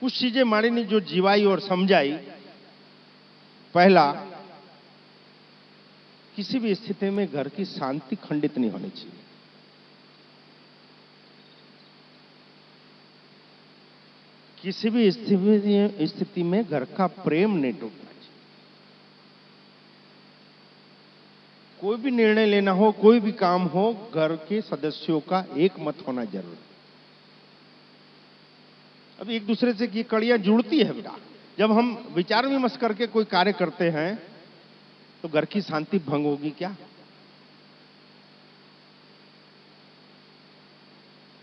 कुछ चीजें माड़ी ने जो जीवाई और समझाई। पहला, किसी भी स्थिति में घर की शांति खंडित नहीं होनी चाहिए। किसी भी स्थिति में घर का प्रेम नहीं टूटना चाहिए। कोई भी निर्णय लेना हो, कोई भी काम हो, घर के सदस्यों का एक मत होना जरूरी। अब एक दूसरे से ये कड़ियां जुड़ती है बेटा। जब हम विचार विमर्श करके कोई कार्य करते हैं तो घर की शांति भंग होगी क्या?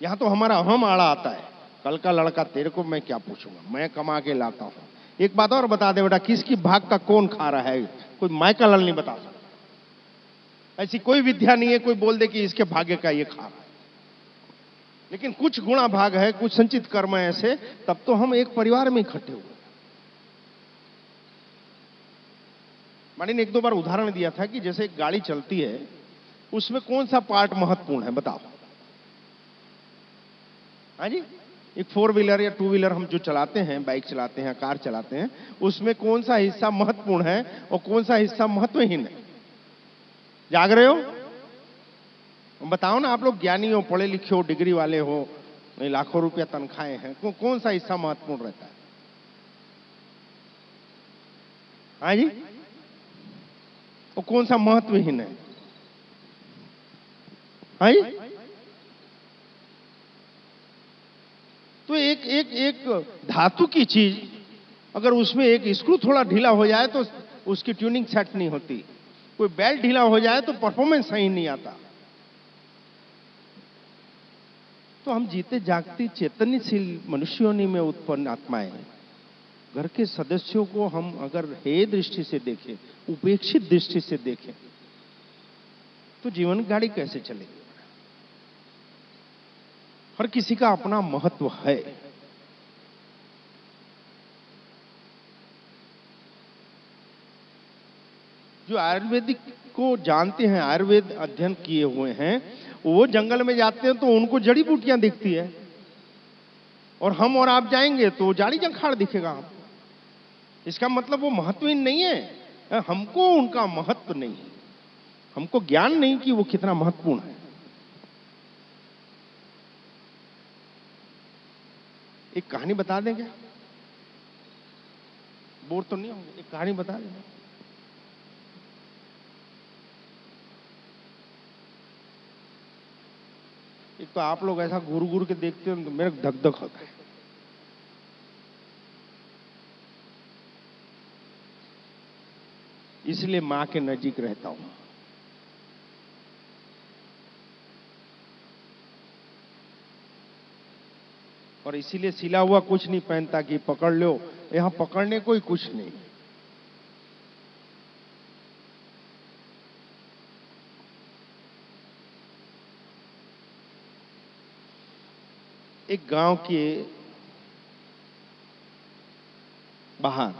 यहां तो हमारा अहम आड़ा आता है। कल का लड़का तेरे को मैं क्या पूछूंगा, मैं कमा के लाता हूं। एक बात और बता दे बेटा, किसकी भाग का कौन खा रहा है? कोई माय का लल नहीं बता सकता। ऐसी कोई विद्या नहीं है कोई बोल दे कि इसके भाग्य का ये खा रहा है। लेकिन कुछ गुणा भाग है, कुछ संचित कर्म है ऐसे, तब तो हम एक परिवार में इकट्ठे हुए। मानी ने एक दो बार उदाहरण दिया था कि जैसे एक गाड़ी चलती है, उसमें कौन सा पार्ट महत्वपूर्ण है बताओ? हाँ जी, एक 4 व्हीलर या 2 व्हीलर हम जो चलाते हैं, बाइक चलाते हैं, कार चलाते हैं, उसमें कौन सा हिस्सा महत्वपूर्ण है और कौन सा हिस्सा महत्वहीन है? जाग रहे हो? बताओ ना। आप लोग ज्ञानी हो, पढ़े लिखे हो, डिग्री वाले हो, लाखों रुपया तनख्वाहें हैं, कौन सा हिस्सा महत्वपूर्ण रहता है? हाँ जी, और कौन सा महत्वहीन है? हाँ जी, तो एक धातु की चीज अगर उसमें एक स्क्रू थोड़ा ढीला हो जाए तो उसकी ट्यूनिंग सेट नहीं होती। कोई बेल्ट ढीला हो जाए तो परफॉर्मेंस सही नहीं आता। तो हम जीते जागती चैतन्यशील मनुष्यों में उत्पन्न आत्माएं, घर के सदस्यों को हम अगर हे दृष्टि से देखें, उपेक्षित दृष्टि से देखें, तो जीवन गाड़ी कैसे चलेगी? हर किसी का अपना महत्व है। जो आयुर्वेदिक को जानते हैं, आयुर्वेद अध्ययन किए हुए हैं, वो जंगल में जाते हैं तो उनको जड़ी बूटियां दिखती है, और हम और आप जाएंगे तो जाड़ी जंखाड़ दिखेगा। इसका मतलब वो महत्वहीन नहीं है, हमको उनका महत्व नहीं है, हमको ज्ञान नहीं कि वो कितना महत्वपूर्ण है। एक कहानी बता दें क्या? बोर तो नहीं होंगे? एक कहानी बता दें। एक तो आप लोग ऐसा घूर घूर के देखते हो तो मेरे धक धक होता है। इसलिए मां के नजीक रहता हूं। और इसीलिए सिला हुआ कुछ नहीं पहनता कि पकड़ लो। यहां पकड़ने कोई कुछ नहीं। एक गांव के बाहर,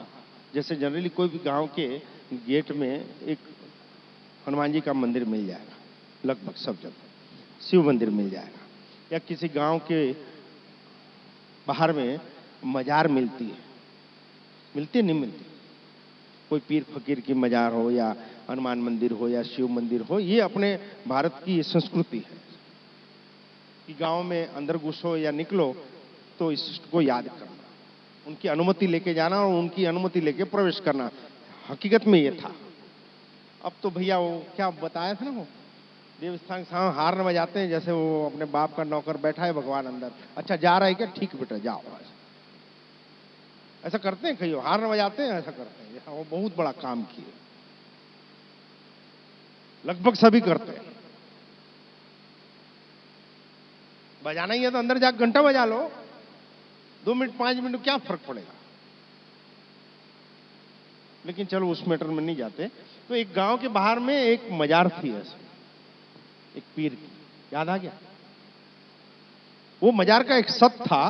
जैसे जनरली कोई भी गांव के गेट में एक हनुमान जी का मंदिर मिल जाएगा, लगभग सब जगह शिव मंदिर मिल जाएगा, या किसी गांव के बाहर में मजार मिलती है। मिलती नहीं मिलती? कोई पीर फकीर की मजार हो या हनुमान मंदिर हो या शिव मंदिर हो, ये अपने भारत की संस्कृति है कि गांव में अंदर घुसो या निकलो तो इसको याद करना, उनकी अनुमति लेके जाना और उनकी अनुमति लेके प्रवेश करना। हकीकत में ये था। अब तो भैया वो क्या बताया था ना, वो देवस्थान साहब हार न बजाते हैं, जैसे वो अपने बाप का नौकर बैठा है, भगवान अंदर, अच्छा जा रहा है क्या, ठीक बेटा जाओ। ऐसा करते हैं, कई हार न बजाते हैं, ऐसा करते हैं। वो बहुत बड़ा काम किए, लगभग सभी करते हैं। बजाना ही है तो अंदर जाकर घंटा बजा लो, 2 मिनट 5 मिनट क्या फर्क पड़ेगा। लेकिन चलो उस मैटर में नहीं जाते। तो एक गांव के बाहर में एक मजार थी ऐसे, एक पीर की, याद आ गया? वो मजार का एक सत था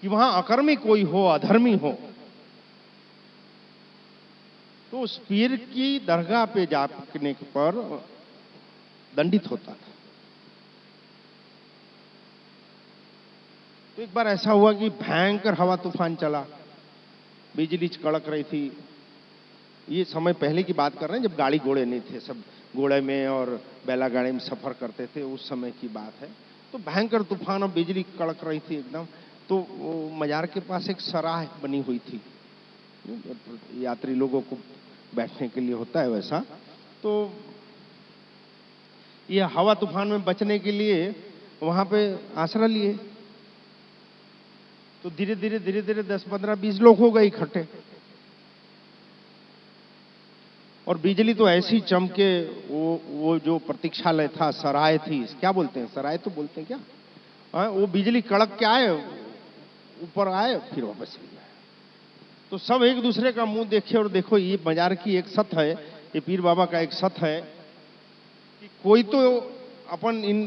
कि वहां अकर्मी कोई हो, अधर्मी हो, तो उस पीर की दरगाह पे जाने पर दंडित होता था। तो एक बार ऐसा हुआ कि भयंकर हवा तूफान चला, बिजली कड़क रही थी। ये समय पहले की बात कर रहे हैं जब गाड़ी घोड़े नहीं थे, सब घोड़े में और बैला गाड़ी में सफर करते थे, उस समय की बात है। तो भयंकर तूफान और बिजली कड़क रही थी एकदम। तो वो मजार के पास एक सराय बनी हुई थी, यात्री लोगों को बैठने के लिए होता है वैसा। तो ये हवा तूफान में बचने के लिए वहां पे आसरा लिए। तो धीरे धीरे 10, 15, 20 लोग हो गए इकट्ठे, और बिजली तो ऐसी चमके, वो जो प्रतीक्षालय था, सराय थी, क्या बोलते हैं, सराय तो बोलते हैं क्या, वो बिजली कड़क के आए, ऊपर आए, फिर वापस चले गए। तो सब एक दूसरे का मुंह देखे, और देखो ये बाजार की एक सत है, ये पीर बाबा का एक सत है कि कोई तो अपन इन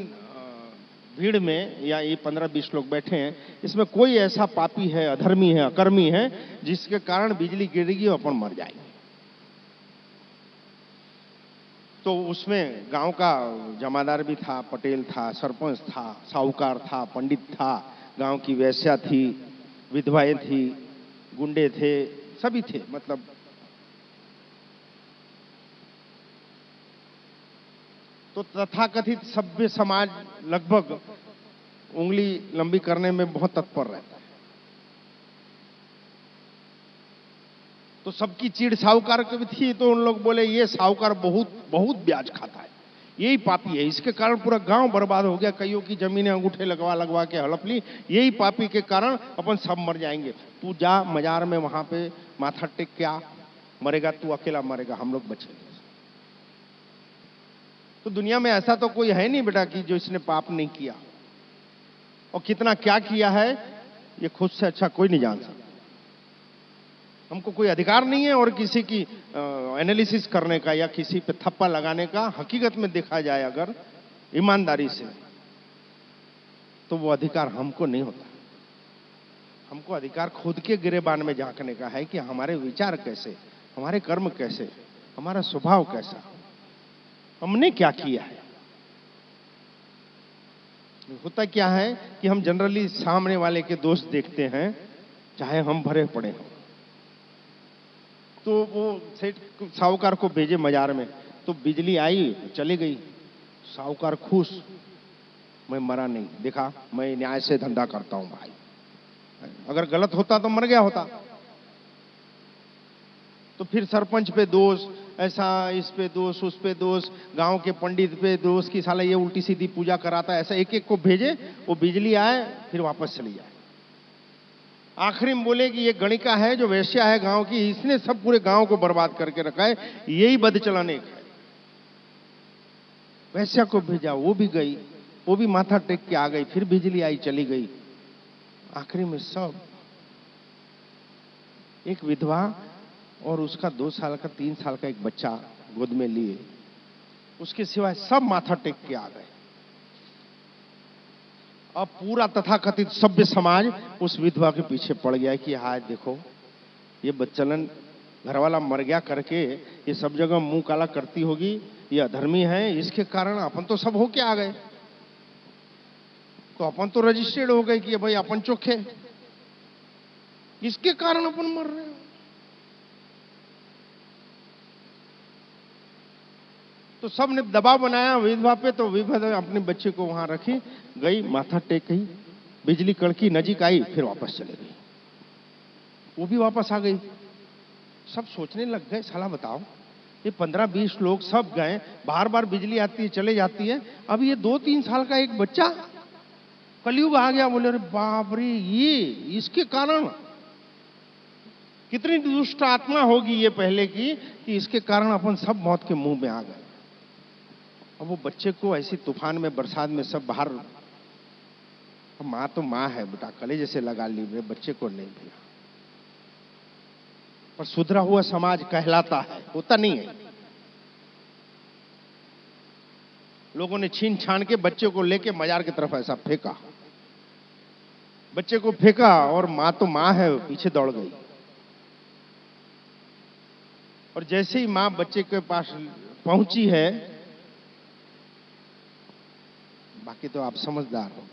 भीड़ में, या ये 15-20 लोग बैठे हैं, इसमें कोई ऐसा पापी है, अधर्मी है, अकर्मी है, जिसके कारण बिजली गिरेगी और अपन मर जाएंगे। तो उसमें गांव का जमादार भी था, पटेल था, सरपंच था, साहूकार था, पंडित था, गांव की वेश्या थी, विधवाएं थी, गुंडे थे, सभी थे। मतलब तो तथाकथित सभ्य समाज लगभग उंगली लंबी करने में बहुत तत्पर रहता है। तो सबकी चिढ़ साहूकार की भी थी। तो उन लोग बोले ये साहूकार बहुत बहुत ब्याज खाता है, यही पापी है, इसके कारण पूरा गांव बर्बाद हो गया, कईयों की जमीनें अंगूठे लगवा लगवा के हड़प ली, यही पापी के कारण अपन सब मर जाएंगे। तू जा मजार में, वहां पे माथा टेक के आ, मरेगा तू अकेला मरेगा, हम लोग बचेंगे। तो दुनिया में ऐसा तो कोई है नहीं बेटा कि जो इसने पाप नहीं किया, और कितना क्या किया है ये खुद से अच्छा कोई नहीं जान सकता। हमको कोई अधिकार नहीं है और किसी की एनालिसिस करने का या किसी पे थप्पा लगाने का। हकीकत में देखा जाए अगर ईमानदारी से, तो वो अधिकार हमको नहीं होता। हमको अधिकार खुद के गिरेबान में झांकने का है कि हमारे विचार कैसे, हमारे कर्म कैसे, हमारा स्वभाव कैसा, हमने क्या किया है। होता क्या है कि हम जनरली सामने वाले के दोष देखते हैं, चाहे हम भरे पड़े हों। तो वो सेठ साहूकार को भेजे मजार में, तो बिजली आई, चली गई। साहूकार खुश, मैं मरा नहीं, देखा मैं न्याय से धंधा करता हूं भाई, अगर गलत होता तो मर गया होता। तो फिर सरपंच पे दोष, ऐसा इस पे दोष, उस पे दोष, गांव के पंडित पे दोष कि साला ये उल्टी सीधी पूजा कराता है, ऐसा एक एक को भेजे। वो बिजली आए फिर वापस चली जाए। आखिरी में बोले कि ये गणिका है जो वेश्या है गांव की, इसने सब पूरे गांव को बर्बाद करके रखा है, यही बदचलाने का है। वेश्या को भेजा, वो भी गई, वो भी माथा टेक के आ गई, फिर बिजली आई चली गई। आखिरी में सब, एक विधवा और उसका 2 साल का 3 साल का एक बच्चा गोद में लिए, उसके सिवाय सब माथा टेक के आ गए। अब पूरा तथाकथित सभ्य समाज उस विधवा के पीछे पड़ गया कि हाय देखो ये बच्चलन घरवाला मर गया करके ये सब जगह मुंह काला करती होगी, ये अधर्मी है, इसके कारण अपन तो सब होके आ गए। तो अपन तो रजिस्टर्ड हो गए कि भाई अपन चोखे, इसके कारण अपन मर रहे हैं। तो सब ने दबाव बनाया विधवा पे, तो विधवा अपने बच्चे को वहां रखी, गई माथा टेक गई, बिजली कड़की, नजीक आई, फिर वापस चले गई। वो भी वापस आ गई। सब सोचने लग गए, साला बताओ ये 15-20 लोग सब गए, बार बार बिजली आती है चले जाती है, अब ये 2-3 साल का एक बच्चा, कलयुग आ गया। बोले अरे बाप रे, ये इसके कारण कितनी दुष्ट आत्मा होगी ये पहले की कि इसके कारण अपन सब मौत के मुंह में आ गए। अब वो बच्चे को ऐसी तूफान में, बरसात में सब बाहर, माँ तो माँ है बेटा, कलेजे से लगा ली, मेरे बच्चे को नहीं भैया। पर सुधरा हुआ समाज कहलाता है, होता नहीं है। लोगों ने छीन छान के बच्चे को लेके मजार की तरफ ऐसा फेंका, बच्चे को फेंका, और माँ तो माँ है, पीछे दौड़ गई। और जैसे ही माँ बच्चे के पास पहुंची है, बाकी तो आप समझदार हो,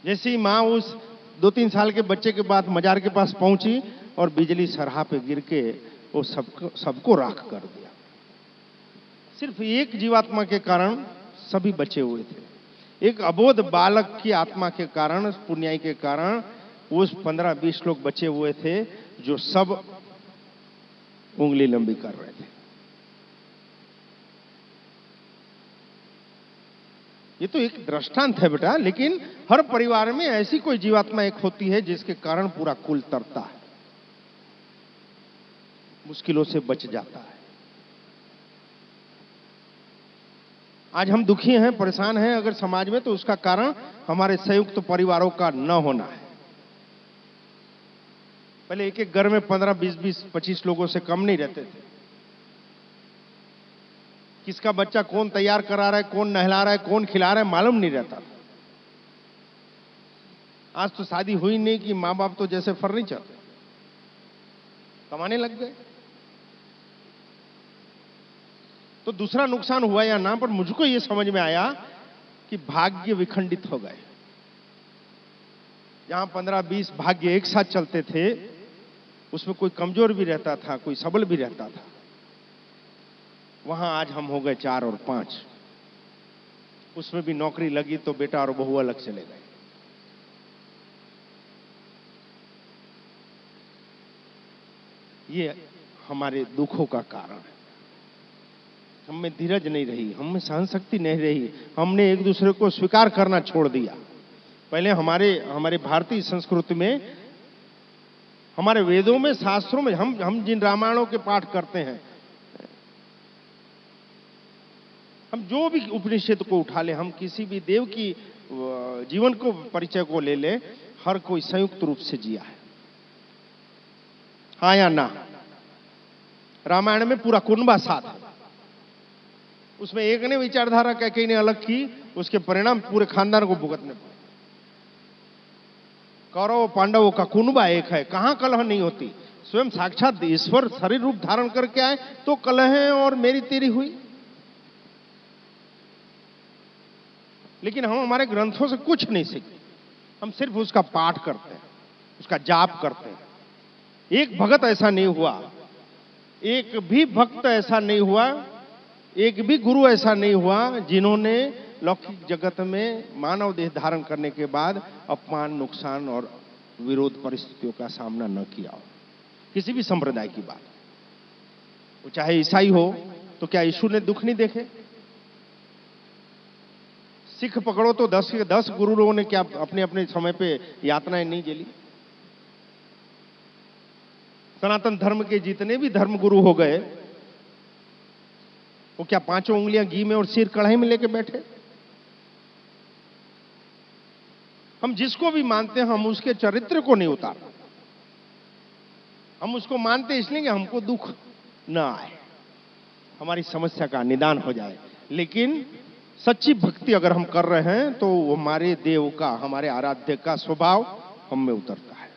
जैसे ही माँ उस 2-3 साल के बच्चे के बाद मजार के पास पहुंची और बिजली सरहा पे गिर के वो सबको राख कर दिया। सिर्फ एक जीवात्मा के कारण सभी बचे हुए थे। एक अबोध बालक की आत्मा के कारण, पुण्याई के कारण उस 15-20 लोग बचे हुए थे जो सब उंगली लंबी कर रहे थे। ये तो एक दृष्टांत है बेटा, लेकिन हर परिवार में ऐसी कोई जीवात्मा एक होती है जिसके कारण पूरा कुल तरता है, मुश्किलों से बच जाता है। आज हम दुखी हैं, परेशान हैं अगर समाज में, तो उसका कारण हमारे संयुक्त परिवारों का न होना है। पहले एक एक घर में 15, 20, 25 लोगों से कम नहीं रहते थे। किसका बच्चा कौन तैयार करा रहा है, कौन नहला रहा है, कौन खिला रहा है, मालूम नहीं रहता था। आज तो शादी हुई नहीं कि माँ बाप तो जैसे फर्नीचर कमाने लग गए। तो दूसरा नुकसान हुआ या ना, पर मुझको यह समझ में आया कि भाग्य विखंडित हो गए। जहां 15-20 भाग्य एक साथ चलते थे, उसमें कोई कमजोर भी रहता था, कोई सबल भी रहता था। वहां आज हम हो गए 4 और 5। उसमें भी नौकरी लगी तो बेटा और बहू अलग चले गए। ये हमारे दुखों का कारण है। हम में धीरज नहीं रही, हम में सहन शक्ति नहीं रही, हमने एक दूसरे को स्वीकार करना छोड़ दिया। पहले हमारे भारतीय संस्कृति में, हमारे वेदों में, शास्त्रों में, हम जिन रामायणों के पाठ करते हैं, हम जो भी उपनिषद को उठा ले, हम किसी भी देव की जीवन को परिचय को ले ले, हर कोई संयुक्त रूप से जिया है। हाँ या ना? रामायण में पूरा कुनबा साथ है। उसमें एक ने विचारधारा कई ने अलग की, उसके परिणाम पूरे खानदान को भुगतने पड़े। कौरव पांडवों का कुनबा एक है, कहां कलह नहीं होती। स्वयं साक्षात ईश्वर शरीर रूप धारण करके आए तो कलह और मेरी तेरी हुई। लेकिन हम हमारे ग्रंथों से कुछ नहीं सीखते, हम सिर्फ उसका पाठ करते हैं, उसका जाप करते हैं। एक भगत ऐसा नहीं हुआ, एक भी भक्त ऐसा नहीं हुआ, एक भी गुरु ऐसा नहीं हुआ जिन्होंने लौकिक जगत में मानव देह धारण करने के बाद अपमान, नुकसान और विरोध परिस्थितियों का सामना न किया हो। किसी भी संप्रदाय की बात, वो चाहे ईसाई हो, तो क्या यीशु ने दुख नहीं देखे? सिख पकड़ो तो 10 के 10 गुरु लोगों ने क्या अपने अपने समय पे यातनाएं नहीं झेली? सनातन धर्म के जितने भी धर्म गुरु हो गए, वो क्या 5 उंगलियां घी में और सिर कढ़ाई में लेके बैठे? हम जिसको भी मानते हैं, हम उसके चरित्र को नहीं उतारते। हम उसको मानते इसलिए कि हमको दुख न आए, हमारी समस्या का निदान हो जाए। लेकिन सच्ची भक्ति अगर हम कर रहे हैं तो हमारे देव का, हमारे आराध्य का स्वभाव हम में उतरता है।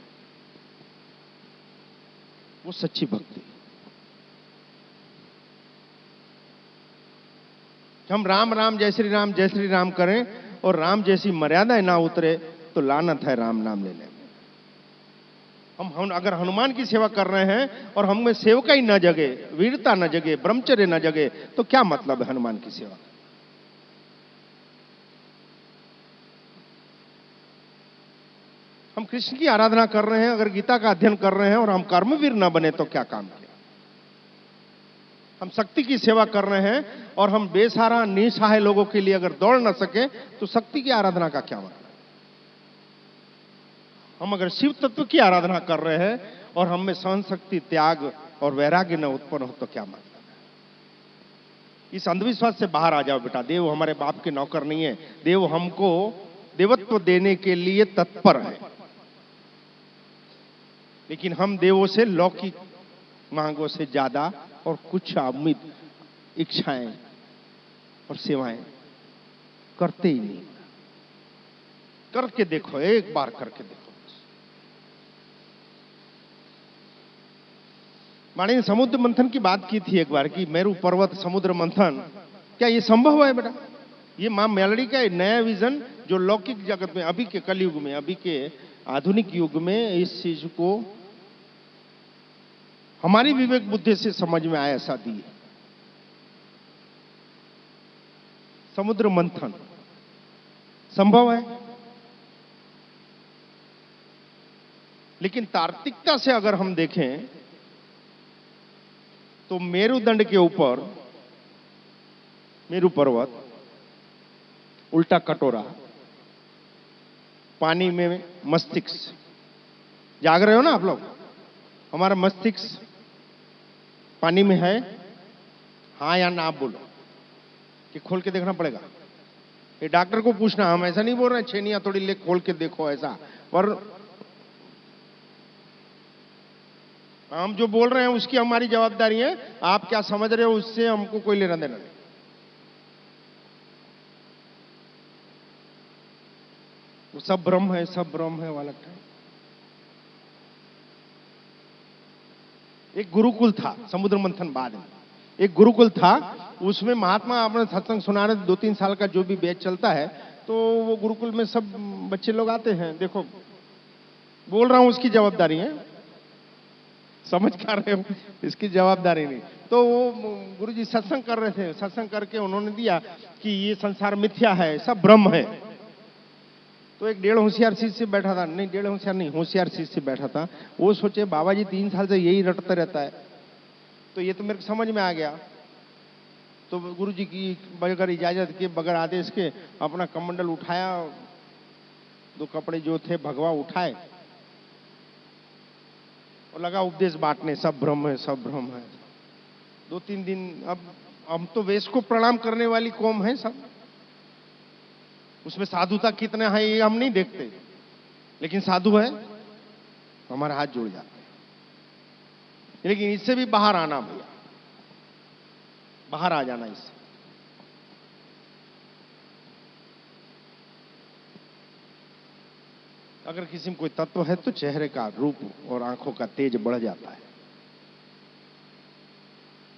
वो सच्ची भक्ति। हम राम राम जय श्री राम करें और राम जैसी मर्यादाएं ना उतरे तो लानत है राम नाम लेने में। हम अगर हनुमान की सेवा कर रहे हैं और हम में सेवका ही न जगे, वीरता न जगे, ब्रह्मचर्य न जगे, तो क्या मतलब है हनुमान की सेवा? हम कृष्ण की आराधना कर रहे हैं, अगर गीता का अध्ययन कर रहे हैं और हम कर्मवीर न बने तो क्या काम किया? हम शक्ति की सेवा कर रहे हैं और हम बेसहारा निसहाय लोगों के लिए अगर दौड़ न सके तो शक्ति की आराधना का क्या मतलब? हम अगर शिव तत्व की आराधना कर रहे हैं और हम में सहन शक्ति, त्याग और वैराग्य न उत्पन्न हो तो क्या मतलब है? इस अंधविश्वास से बाहर आ जाओ बेटा। देव हमारे बाप के नौकर नहीं है, देव हमको देवत्व देने के लिए तत्पर है। लेकिन हम देवों से लौकिक मांगों से ज्यादा और कुछ उम्मीद, इच्छाएं और सेवाएं करते ही नहीं। करके देखो, एक बार करके देखो। माने ने समुद्र मंथन की बात की थी एक बार कि मेरू पर्वत समुद्र मंथन, क्या ये संभव है बेटा? ये मां मेलडी का नया विजन जो लौकिक जगत में, अभी के कलयुग में, अभी के आधुनिक युग में इस चीज को हमारी विवेक बुद्धि से समझ में आया, ऐसा दी। समुद्र मंथन संभव है, लेकिन तार्किकता से अगर हम देखें तो मेरुदंड के ऊपर मेरु पर्वत, उल्टा कटोरा, पानी में मस्तिष्क, जाग रहे हो ना आप लोग? हमारा मस्तिष्क पानी में है, हाँ या ना आप बोलो, कि खोल के देखना पड़ेगा? ये डॉक्टर को पूछना, हम ऐसा नहीं बोल रहे छेनिया थोड़ी ले खोल के देखो ऐसा, पर हम जो बोल रहे हैं उसकी हमारी जवाबदारी है। आप क्या समझ रहे हो उससे हमको कोई लेना देना नहीं। वो सब ब्रह्म है, सब ब्रह्म है वाला टाइम। एक गुरुकुल था, समुद्र मंथन बाद में एक गुरुकुल था, उसमें महात्मा अपने सत्संग सुना रहे थे। 2-3 साल का जो भी बैच चलता है, तो वो गुरुकुल में सब बच्चे लोग आते हैं। देखो बोल रहा हूं, उसकी जवाबदारी है, समझ पा रहे हो? इसकी जवाबदारी नहीं। तो वो गुरुजी सत्संग कर रहे थे, सत्संग करके उन्होंने दिया कि ये संसार मिथ्या है, सब ब्रह्म है। तो एक 1.5 होशियार शिष्य बैठा था, नहीं 1.5 होशियार नहीं, होशियार शिष्य बैठा था। वो सोचे बाबा जी 3 साल से यही रटता रहता है, तो ये तो मेरे को समझ में आ गया। तो गुरुजी की बगैर इजाजत के, बगैर आदेश के अपना कमंडल उठाया, 2 कपड़े जो थे भगवा उठाए और लगा उपदेश बांटने, सब ब्रह्म है, सब ब्रह्म है। 2-3 दिन, अब हम तो वेश को प्रणाम करने वाली कौम है सब, उसमें साधुता कितना है ये हम नहीं देखते, लेकिन साधु है हमारे हाथ जुड़ जाते हैं। लेकिन इससे भी बाहर आना भैया, बाहर आ जाना इससे। अगर किसी में कोई तत्व है तो चेहरे का रूप और आंखों का तेज बढ़ जाता है।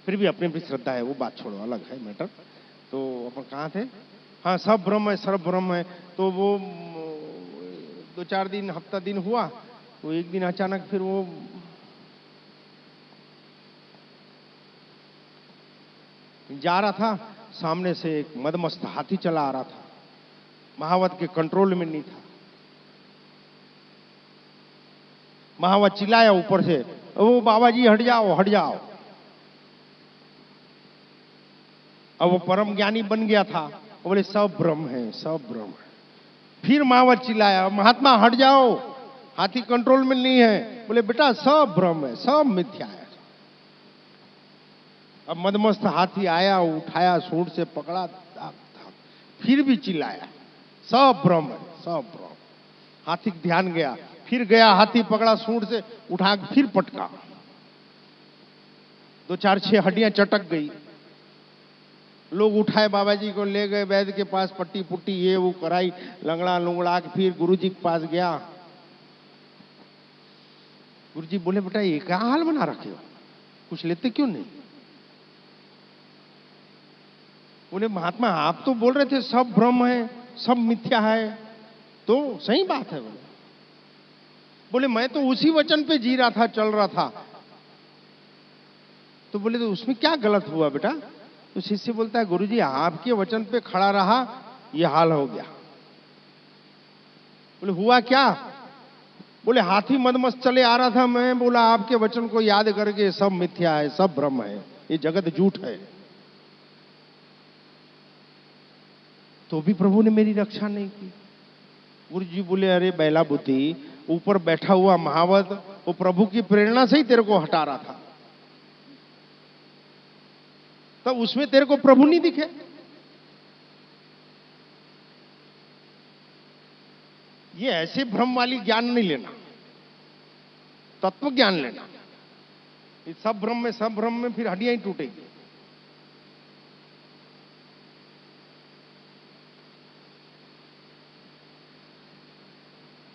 फिर भी अपनी अपनी श्रद्धा है, वो बात छोड़ो, अलग है मैटर। तो अपन कहाँ थे? हाँ, सब ब्रह्म है, सर्व ब्रह्म है। तो वो 2-4 दिन, हफ्ता दिन हुआ, तो एक दिन अचानक फिर वो जा रहा था, सामने से एक मदमस्त हाथी चला आ रहा था, महावत के कंट्रोल में नहीं था। महावत चिल्लाया ऊपर से, ओ बाबा जी हट जाओ, हट जाओ। अब वो परम ज्ञानी बन गया था, वो बोले सब ब्रह्म है, सब ब्रह्म है। फिर महावत चिल्लाया, महात्मा हट जाओ, हाथी कंट्रोल में नहीं है। बोले बेटा सब ब्रह्म है, सब मिथ्या है। अब मदमस्त हाथी आया, उठाया, सूंड से पकड़ा, फिर भी चिल्लाया सब ब्रह्म है, सब ब्रह्म। हाथी ध्यान गया, फिर गया, हाथी पकड़ा, सूंड से उठा, फिर पटका। 2-4-6 हड्डियां चटक गई। लोग उठाए, बाबा जी को ले गए वैद्य के पास, पट्टी पुट्टी ये वो कराई, लंगड़ा लुंगड़ा के फिर गुरुजी के पास गया। गुरुजी बोले बेटा ये क्या हाल बना रखे हो, कुछ लेते क्यों नहीं? बोले महात्मा आप तो बोल रहे थे सब ब्रह्म है, सब मिथ्या है। तो सही बात है। बोले मैं तो उसी वचन पे जी रहा था, चल रहा था। तो बोले तो उसमें क्या गलत हुआ बेटा? तो शिष्य बोलता है गुरुजी आपके वचन पे खड़ा रहा, ये हाल हो गया। बोले हुआ क्या? बोले हाथी मदमस्त चले आ रहा था, मैं बोला आपके वचन को याद करके सब मिथ्या है, सब ब्रह्म है, ये जगत झूठ है। तो भी प्रभु ने मेरी रक्षा नहीं की। गुरुजी बोले अरे बैला बुद्धि, ऊपर बैठा हुआ महावत वो प्रभु की प्रेरणा से ही तेरे को हटा रहा था, तब उसमें तेरे को प्रभु नहीं दिखे। ये ऐसे भ्रम वाली ज्ञान नहीं लेना, तत्व ज्ञान लेना। इस सब भ्रम में फिर हड्डियां ही टूटेगी।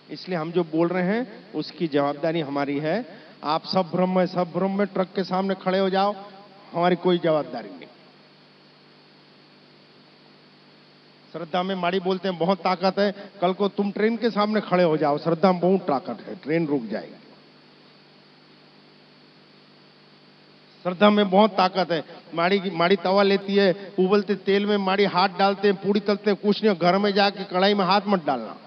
इसलिए हम जो बोल रहे हैं उसकी जवाबदारी हमारी है। आप सब ब्रह्म में ट्रक के सामने खड़े हो जाओ, हमारी कोई जवाबदारी नहीं। श्रद्धा में माड़ी बोलते हैं बहुत ताकत है, कल को तुम ट्रेन के सामने खड़े हो जाओ, श्रद्धा में बहुत ताकत है, ट्रेन रुक जाएगी। श्रद्धा में बहुत ताकत है। माड़ी तवा लेती है, उबलते तेल में माड़ी हाथ डालते हैं, पूड़ी तलते हैं, कुछ नहीं, घर में जाके कढ़ाई में हाथ मत डालना।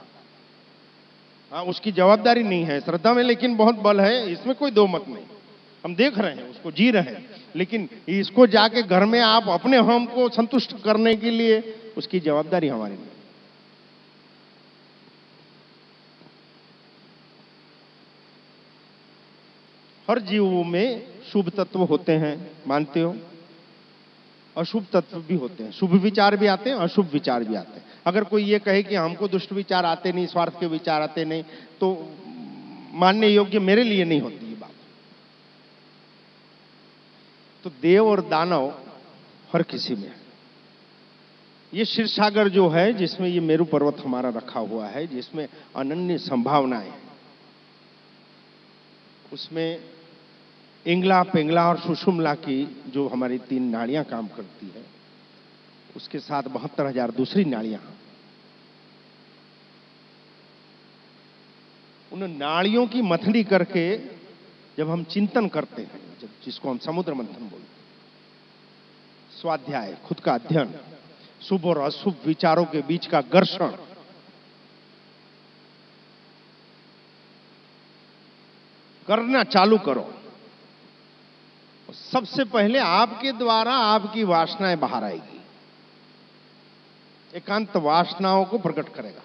हाँ, उसकी जवाबदारी नहीं है श्रद्धा में, लेकिन बहुत बल है, इसमें कोई दो मत नहीं। हम देख रहे हैं, उसको जी रहे हैं, लेकिन इसको जाके घर में आप अपने हम को संतुष्ट करने के लिए, उसकी जवाबदारी हमारी नहीं। हर जीवों में शुभ तत्व होते हैं, मानते हो? अशुभ तत्व भी होते हैं, शुभ विचार भी आते हैं, अशुभ विचार भी आते हैं। अगर कोई ये कहे कि हमको दुष्ट विचार आते नहीं, स्वार्थ के विचार आते नहीं, तो मानने योग्य मेरे लिए नहीं होती ये बात। तो देव और दानव हर किसी में है। ये क्षीर सागर जो है, जिसमें ये मेरू पर्वत हमारा रखा हुआ है, जिसमें अनन्य संभावनाएं, उसमें इंगला, पिंगला और सुषुम्ना की जो हमारी 3 नाड़ियां काम करती है, उसके साथ 72,000 दूसरी नाड़ियां। उन नाड़ियों की मथनी करके जब हम चिंतन करते हैं, जिसको हम समुद्र मंथन बोलते हैं, स्वाध्याय, खुद का अध्ययन, शुभ और अशुभ विचारों के बीच का घर्षण, करना चालू करो। सबसे पहले आपके द्वारा आपकी वासनाएं बाहर आएगी, एकांत वासनाओं को प्रकट करेगा,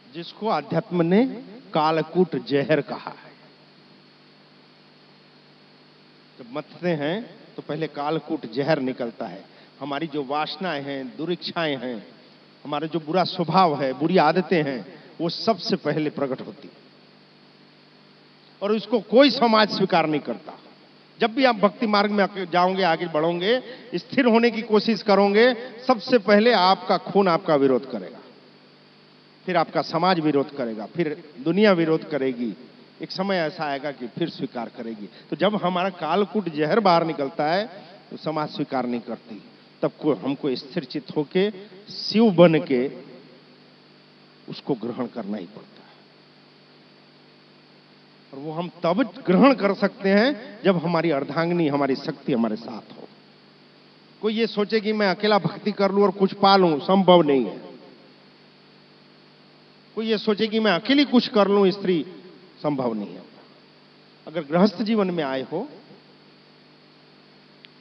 जिसको अध्यात्म ने कालकूट जहर कहा है। जब मथते हैं तो पहले कालकूट जहर निकलता है। हमारी जो वासनाएं हैं, दुरिच्छाएं हैं, हमारा जो बुरा स्वभाव है, बुरी आदतें हैं, वो सबसे पहले प्रकट होती है, और इसको कोई समाज स्वीकार नहीं करता। जब भी आप भक्ति मार्ग में जाओगे, आगे बढ़ोगे, स्थिर होने की कोशिश करोगे, सबसे पहले आपका खून आपका विरोध करेगा, फिर आपका समाज विरोध करेगा, फिर दुनिया विरोध करेगी। एक समय ऐसा आएगा कि फिर स्वीकार करेगी। तो जब हमारा कालकूट जहर बाहर निकलता है तो समाज स्वीकार नहीं करती, तब को हमको स्थिर चित्त होके शिव बन के उसको ग्रहण करना ही पड़ता है। और वो हम तब ग्रहण कर सकते हैं जब हमारी अर्धांगिनी, हमारी शक्ति हमारे साथ हो। कोई ये सोचे कि मैं अकेला भक्ति कर लूं और कुछ पा लूं, संभव नहीं है। कोई ये सोचे कि मैं अकेली कुछ कर लूं, स्त्री, संभव नहीं है। अगर गृहस्थ जीवन में आए हो,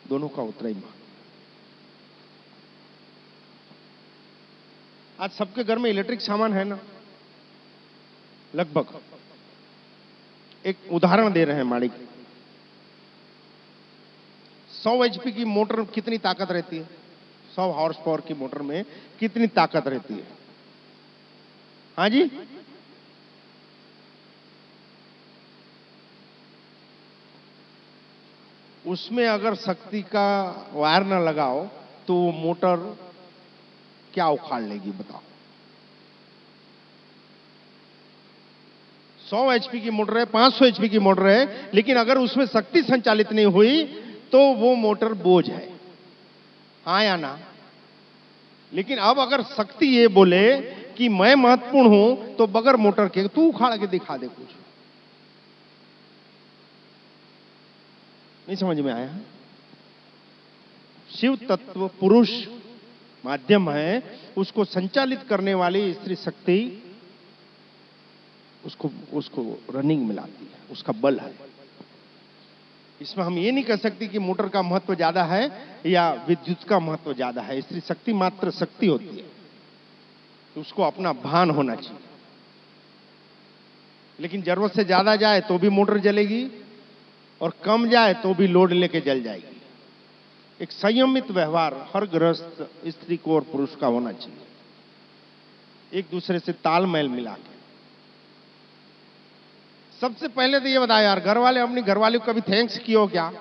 दोनों का उतरा ही मान। आज सबके घर में इलेक्ट्रिक सामान है ना, लगभग। एक उदाहरण दे रहे हैं माड़ी की। 100 HP की मोटर कितनी ताकत रहती है? 100 हॉर्स पावर की मोटर में कितनी ताकत रहती है? हाँ जी, उसमें अगर शक्ति का वायर ना लगाओ तो वो मोटर क्या उखाड़ लेगी बताओ? 100 HP की मोटर है, 500 HP की मोटर है, लेकिन अगर उसमें शक्ति संचालित नहीं हुई तो वो मोटर बोझ है। हाँ या ना? लेकिन अब अगर शक्ति ये बोले कि मैं महत्वपूर्ण हूं, तो बगैर मोटर के तू उखाड़ के दिखा दे कुछ। नहीं समझ में आया? शिव तत्व पुरुष माध्यम है, उसको संचालित करने वाली स्त्री शक्ति उसको रनिंग में लाती है, उसका बल है। इसमें हम ये नहीं कह सकते कि मोटर का महत्व ज्यादा है या विद्युत का महत्व ज्यादा है। स्त्री शक्ति मात्र शक्ति होती है, तो उसको अपना भान होना चाहिए। लेकिन जरूरत से ज्यादा जाए तो भी मोटर जलेगी, और कम जाए तो भी लोड लेके जल जाएगी। एक संयमित व्यवहार हर गृहस्थ स्त्री को और पुरुष का होना चाहिए, एक दूसरे से तालमेल मिला के। सबसे पहले तो ये बताया यार, घर वाले अपनी घरवाली को कभी थैंक्स किया क्या?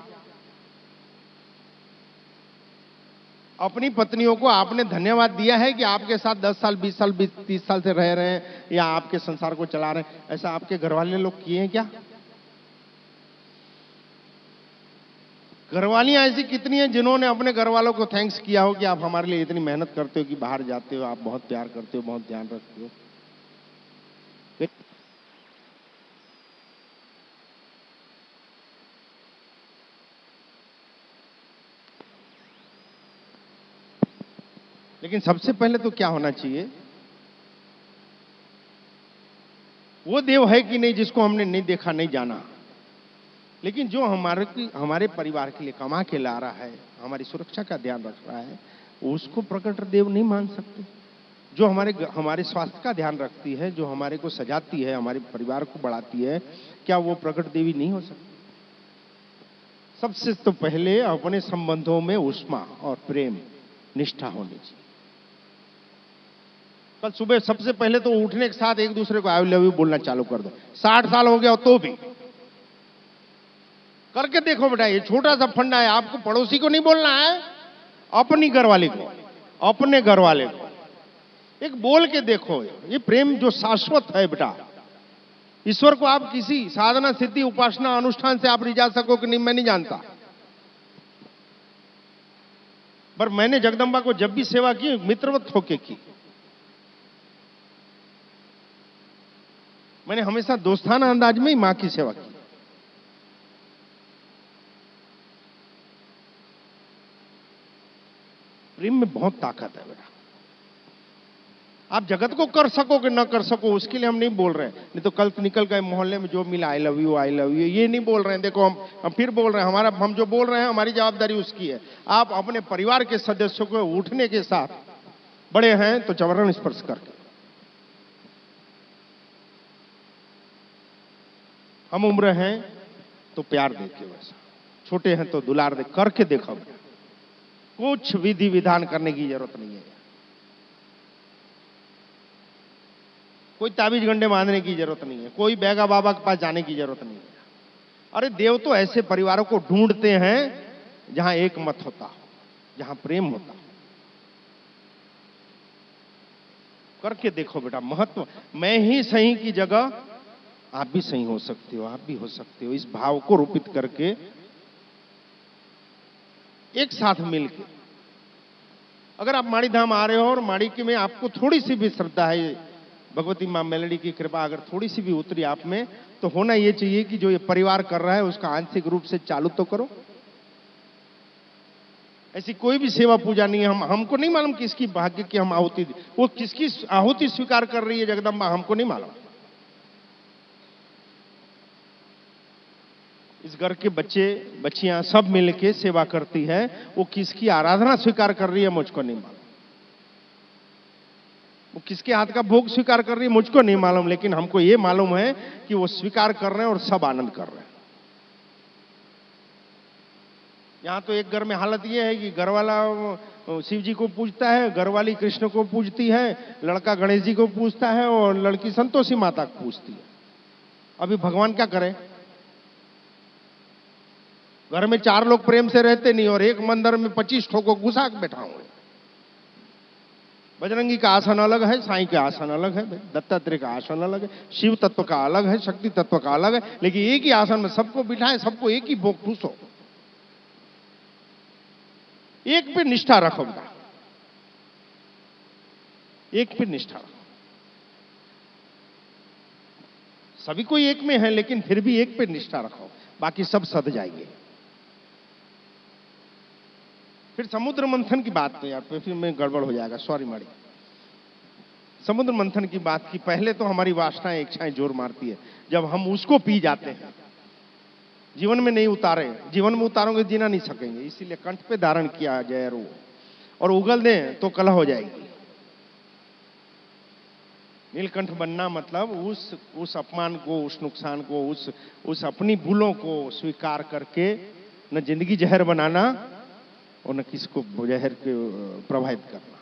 अपनी पत्नियों को आपने धन्यवाद दिया है कि आपके साथ 10 साल, 20 साल, 30 साल से रह रहे हैं या आपके संसार को चला रहे हैं? ऐसा आपके घरवाले लोग किए हैं क्या? घरवालियां ऐसी कितनी हैं जिन्होंने अपने घर वालों को थैंक्स किया हो कि आप हमारे लिए इतनी मेहनत करते हो, कि बाहर जाते हो, आप बहुत प्यार करते हो, बहुत ध्यान रखते हो। लेकिन सबसे पहले तो क्या होना चाहिए, वो देव है कि नहीं जिसको हमने नहीं देखा, नहीं जाना, लेकिन जो हमारे परिवार के लिए कमा के ला रहा है, हमारी सुरक्षा का ध्यान रख रहा है, उसको प्रकट देव नहीं मान सकते। जो हमारे स्वास्थ्य का ध्यान रखती है, जो हमारे को सजाती है, हमारे परिवार को बढ़ाती है, क्या वो प्रकट देवी नहीं हो सकती? सबसे तो पहले अपने संबंधों में उष्मा और प्रेम, निष्ठा होनी चाहिए। कल सुबह सबसे पहले तो उठने के साथ एक दूसरे को आई लव यू बोलना चालू कर दो। 60 साल हो गया तो भी करके देखो बेटा, ये छोटा सा फंडा है। आपको पड़ोसी को नहीं बोलना है, अपनी घरवाली को, अपने घर वाले को एक बोल के देखो। ये प्रेम जो शाश्वत है बेटा। ईश्वर को आप किसी साधना, सिद्धि, उपासना, अनुष्ठान से आप रिझा सको कि नहीं, मैं नहीं जानता, पर मैंने जगदम्बा को जब भी सेवा की, मित्रवत होके की। मैंने हमेशा दोस्ताना अंदाज में ही मां की सेवा की। प्रेम में बहुत ताकत है बेटा। आप जगत को कर सको कि न कर सको, उसके लिए हम नहीं बोल रहे हैं। नहीं तो कल निकल गए मोहल्ले में जो मिला I love you, I love you, ये नहीं बोल रहे हैं। देखो हम फिर बोल रहे हैं, हम जो बोल रहे हैं हमारी जवाबदारी उसकी है। आप अपने परिवार के सदस्यों को उठने के साथ, बड़े हैं तो चरण स्पर्श करके, हम उम्र हैं तो प्यार देके, वैसा छोटे हैं तो दुलार दे करके देखो। कुछ विधि विधान करने की जरूरत नहीं है, कोई ताबीज गंडे बांधने की जरूरत नहीं है, कोई बैगा बाबा के पास जाने की जरूरत नहीं है। अरे देव तो ऐसे परिवारों को ढूंढते हैं जहां एक मत होता हो, जहां प्रेम होता हो। करके देखो बेटा, महत्व मैं ही सही की जगह आप भी सही हो सकते हो, आप भी हो सकते हो। इस भाव को रूपित करके एक साथ मिलकर, अगर आप माड़ी धाम आ रहे हो और माड़ी के में आपको थोड़ी सी भी श्रद्धा है, भगवती मां मेलडी की कृपा अगर थोड़ी सी भी उतरी आप में, तो होना यह चाहिए कि जो ये परिवार कर रहा है उसका आंशिक रूप से चालू तो करो। ऐसी कोई भी सेवा पूजा नहीं है, हमको नहीं मालूम किसकी भाग्य की हम आहुति, वो किसकी आहुति स्वीकार कर रही है जगदम्बा, हमको नहीं मालूम। इस घर के बच्चे बच्चियां सब मिलके सेवा करती है, वो किसकी आराधना स्वीकार कर रही है मुझको नहीं मालूम, वो किसके हाथ का भोग स्वीकार कर रही है मुझको नहीं मालूम, लेकिन हमको ये मालूम है कि वो स्वीकार कर रहे हैं और सब आनंद कर रहे हैं। यहां तो एक घर में हालत ये है कि घरवाला शिव जी को पूजता है, घरवाली कृष्ण को पूजती है, लड़का गणेश जी को पूजता है और लड़की संतोषी माता को पूजती है। अभी भगवान क्या करे? घर में 4 लोग प्रेम से रहते नहीं और एक मंदिर में 25 ठोको घुसा के बैठा हूं। बजरंगी का आसन अलग है, साईं का आसन अलग है, दत्तात्रेय का आसन अलग है, शिव तत्व का अलग है, शक्ति तत्व का अलग है, लेकिन एक ही आसन में सबको बिठाए, सबको एक ही भोग ठूसो। एक पे निष्ठा रखो बेटा, एक पे निष्ठा रखो। सभी कोई एक में है, लेकिन फिर भी एक पे निष्ठा रखो, बाकी सब सध जाएंगे। फिर समुद्र मंथन की बात, तो यार फिर में गड़बड़ हो जाएगा, सॉरी माड़ी। समुद्र मंथन की बात की, पहले तो हमारी वासनाएं, इच्छाएं जोर मारती है, जब हम उसको पी जाते हैं। जीवन में नहीं उतारे, जीवन में उतारोगे जीना नहीं सकेंगे, इसीलिए कंठ पे धारण किया जाए रो, और उगल दें तो कलह हो जाएगी। नीलकंठ बनना मतलब उस अपमान को, उस नुकसान को, उस अपनी भूलों को स्वीकार करके न जिंदगी जहर बनाना और न किसको जहर के प्रभावित करना।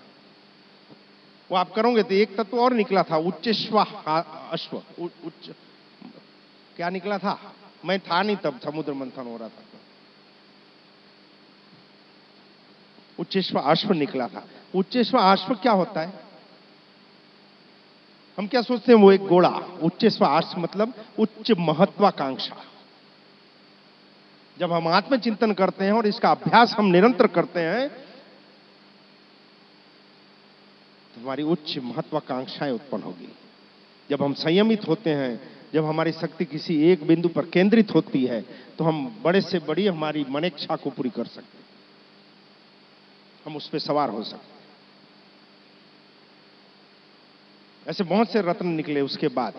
वो आप करोगे तो एक तत्व और निकला था, उच्चेश्वा अश्व, उच्च क्या निकला था? मैं था नहीं तब, समुद्र मंथन हो रहा था। उच्चेश्वा अश्व निकला था। उच्चेश्वा अश्व क्या होता है? हम क्या सोचते हैं वो एक घोड़ा। उच्चेश्वा अश्व मतलब उच्च महत्वाकांक्षा, जब हम आत्मचिंतन करते हैं और इसका अभ्यास हम निरंतर करते हैं तो हमारी उच्च महत्वाकांक्षाएं उत्पन्न होगी। जब हम संयमित होते हैं, जब हमारी शक्ति किसी एक बिंदु पर केंद्रित होती है तो हम बड़े से बड़ी हमारी मनेच्छा को पूरी कर सकते हैं, हम उस पर सवार हो सकते हैं। ऐसे बहुत से रत्न निकले, उसके बाद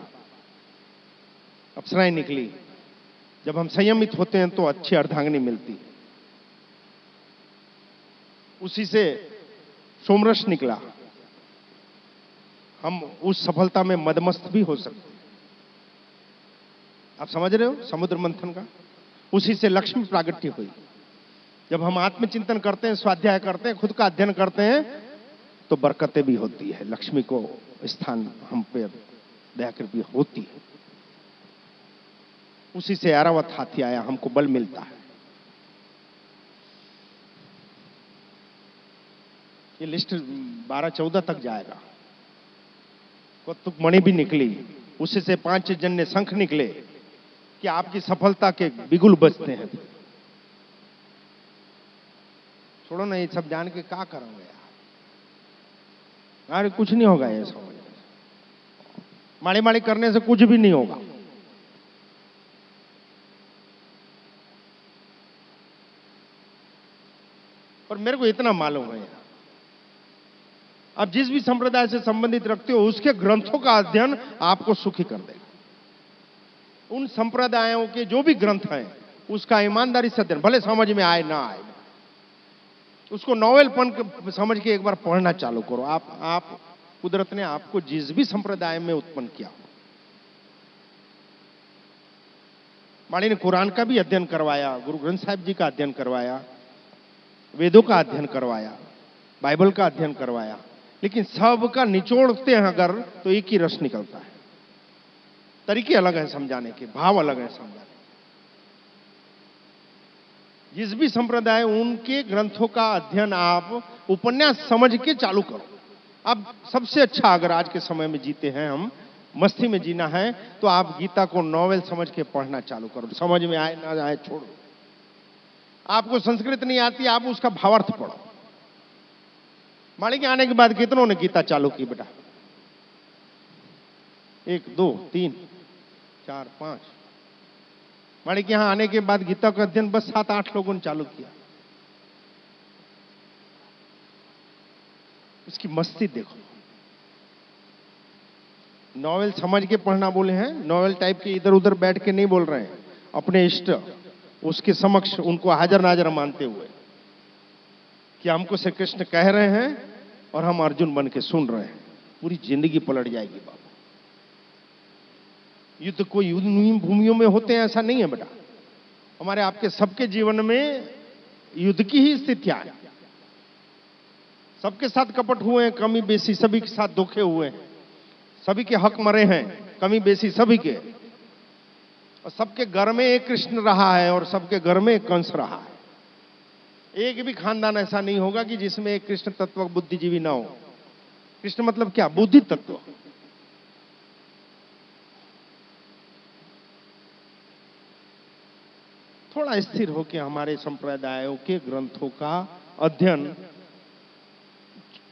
अप्सराएं निकली। जब हम संयमित होते हैं तो अच्छी अर्धांगिनी मिलती है। उसी से सोमरस निकला, हम उस सफलता में मदमस्त भी हो सकते हैं। आप समझ रहे हो समुद्र मंथन का? उसी से लक्ष्मी प्रागट्य हुई। जब हम आत्मचिंतन करते हैं, स्वाध्याय करते हैं, खुद का अध्ययन करते हैं तो बरकतें भी होती है, लक्ष्मी को स्थान हम पे दया कृपा होती है। उसी से ऐरावत हाथी आया, हमको बल मिलता है। ये लिस्ट 12-14 तक जाएगा। कौतुक मणि भी निकली, उसी से 5 जन्य शंख निकले कि आपकी सफलता के बिगुल बजते हैं। छोड़ो ना, ये सब जान के क्या करोगे यार? अरे कुछ नहीं होगा, ये समझ माड़ी माड़ी करने से कुछ भी नहीं होगा। और मेरे को इतना मालूम है, आप जिस भी संप्रदाय से संबंधित रखते हो उसके ग्रंथों का अध्ययन आपको सुखी कर देगा। उन संप्रदायों के जो भी ग्रंथ हैं उसका ईमानदारी से अध्ययन, भले समझ में आए ना आए, उसको नॉवेलपन समझ के एक बार पढ़ना चालू करो। आप कुदरत ने आपको जिस भी संप्रदाय में उत्पन्न किया, माड़ी ने कुरान का भी अध्ययन करवाया, गुरु ग्रंथ साहिब जी का अध्ययन करवाया, वेदों का अध्ययन करवाया, बाइबल का अध्ययन करवाया, लेकिन सबका निचोड़ते हैं अगर तो एक ही रस निकलता है। तरीके अलग है समझाने के, भाव अलग है समझाने। जिस भी संप्रदाय, उनके ग्रंथों का अध्ययन आप उपन्यास समझ के चालू करो। अब सबसे अच्छा, अगर आज के समय में जीते हैं हम, मस्ती में जीना है, तो आप गीता को नॉवेल समझ के पढ़ना चालू करो। समझ में आए ना आए छोड़ो। आपको संस्कृत नहीं आती, आप उसका भावार्थ पढ़ो। माड़ी के आने के बाद कितनों ने गीता चालू की बेटा? 1 2 3 4 5। माड़ी के यहां आने के बाद गीता का अध्ययन बस 7-8 लोगों ने चालू किया। इसकी मस्ती देखो। नॉवेल समझ के पढ़ना बोले हैं, नॉवेल टाइप के इधर उधर बैठ के नहीं बोल रहे हैं। अपने इष्ट उसके समक्ष उनको हाजिर नाजर मानते हुए कि हमको श्री कृष्ण कह रहे हैं और हम अर्जुन बन के सुन रहे हैं, पूरी जिंदगी पलट जाएगी बाबा। युद्ध कोई युद्ध भूमियों में होते हैं ऐसा नहीं है बेटा। हमारे आपके सबके जीवन में युद्ध की ही स्थितियां है। सबके साथ कपट हुए हैं, कमी बेसी सभी के साथ धोखे हुए हैं, सभी के हक मरे हैं, कमी बेसी सभी के। और सबके घर में एक कृष्ण रहा है और सबके घर में एक कंस रहा है। एक भी खानदान ऐसा नहीं होगा कि जिसमें एक कृष्ण तत्व बुद्धिजीवी ना हो। कृष्ण मतलब क्या? बुद्धि तत्व। थोड़ा स्थिर होकर हमारे संप्रदायों के ग्रंथों का अध्ययन,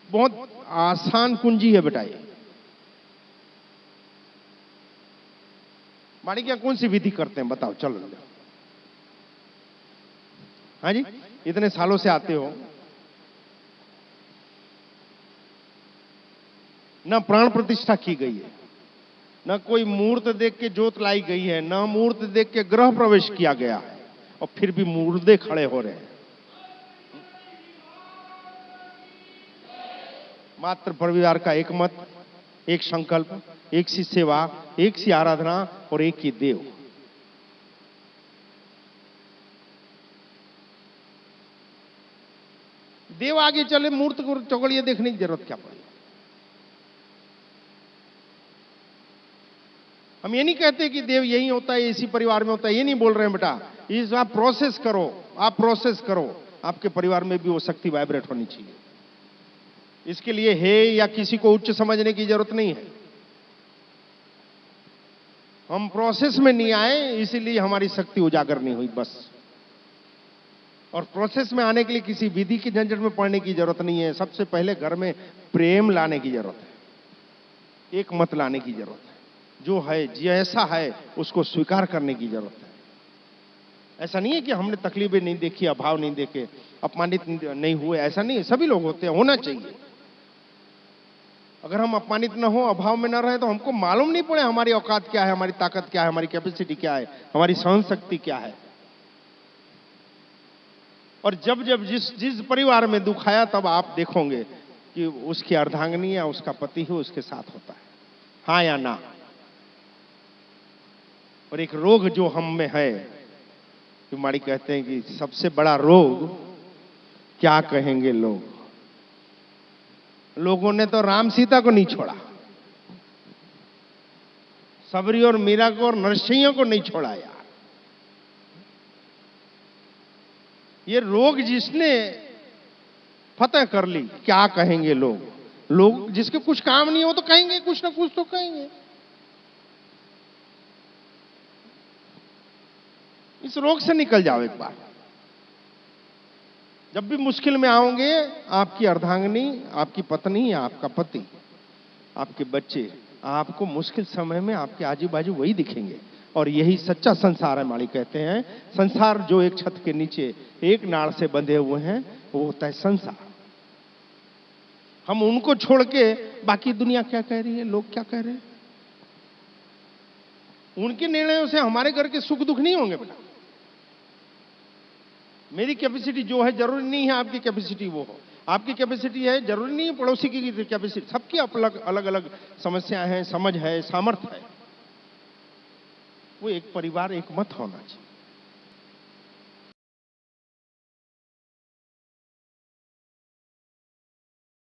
बहुत आसान कुंजी है बेटा ये। माड़ी क्या कौन सी विधि करते हैं बताओ? चलो। हाँ जी, इतने सालों से आते हो, न प्राण प्रतिष्ठा की गई है, न कोई मूर्त देख के जोत लाई गई है, न मूर्त देख के ग्रह प्रवेश किया गया है, और फिर भी मुर्दे खड़े हो रहे हैं। मात्र परिवार का एक मत, एक संकल्प, एक सी सेवा, एक सी आराधना और एक ही देव। देव आगे चले, मूर्त को चौगड़िया देखने की जरूरत क्या पड़ी? हम ये नहीं कहते कि देव यही होता है, इसी परिवार में होता है, ये नहीं बोल रहे हैं बेटा। इस आप प्रोसेस करो, आप प्रोसेस करो। आपके परिवार में भी वो शक्ति वाइब्रेट होनी चाहिए। इसके लिए है या किसी को उच्च समझने की जरूरत नहीं है। हम प्रोसेस में नहीं आए, इसीलिए हमारी शक्ति उजागर नहीं हुई बस। और प्रोसेस में आने के लिए किसी विधि की झंझट में पड़ने की जरूरत नहीं है। सबसे पहले घर में प्रेम लाने की जरूरत है, एक मत लाने की जरूरत है। जो है जैसा है उसको स्वीकार करने की जरूरत है। ऐसा नहीं है कि हमने तकलीफें नहीं देखी, अभाव नहीं देखे, अपमानित नहीं हुए, ऐसा नहीं है। सभी लोग होते हैं, होना चाहिए। अगर हम अपमानित न हो, अभाव में न रहे, तो हमको मालूम नहीं पड़े हमारी औकात क्या है, हमारी ताकत क्या है, हमारी कैपेसिटी क्या है, हमारी सहन शक्ति क्या है। और जब जब जिस जिस परिवार में दुख आया, तब आप देखोगे कि उसकी अर्धांगिनी या उसका पति ही उसके साथ होता है, हाँ या ना। और एक रोग जो हम में है, कि माड़ी कहते हैं कि सबसे बड़ा रोग क्या कहेंगे लोग। लोगों ने तो राम सीता को नहीं छोड़ा, सबरी और मीरा को और नरसिंह को नहीं छोड़ा यार। ये रोग जिसने फतेह कर ली, क्या कहेंगे लोग। लोग जिसके कुछ काम नहीं हो तो कहेंगे, कुछ ना कुछ तो कहेंगे। इस रोग से निकल जाओ एक बार। जब भी मुश्किल में आओगे, आपकी अर्धांगिनी, आपकी पत्नी, आपका पति, आपके बच्चे आपको मुश्किल समय में आपके आजू बाजू वही दिखेंगे। और यही सच्चा संसार है। माली कहते हैं संसार जो एक छत के नीचे एक नाड़ से बंधे हुए हैं, वो होता है संसार। हम उनको छोड़ के बाकी दुनिया क्या कह रही है, लोग क्या कह रहे हैं, उनके निर्णयों से हमारे घर के सुख दुख नहीं होंगे बेटा। मेरी कैपेसिटी जो है, जरूरी नहीं है आपकी कैपेसिटी वो हो। आपकी कैपेसिटी है, जरूरी नहीं है पड़ोसी की कैपेसिटी। सबकी अलग अलग अलग समस्याएं हैं, समझ है, सामर्थ्य है। वो एक परिवार, एक मत होना चाहिए।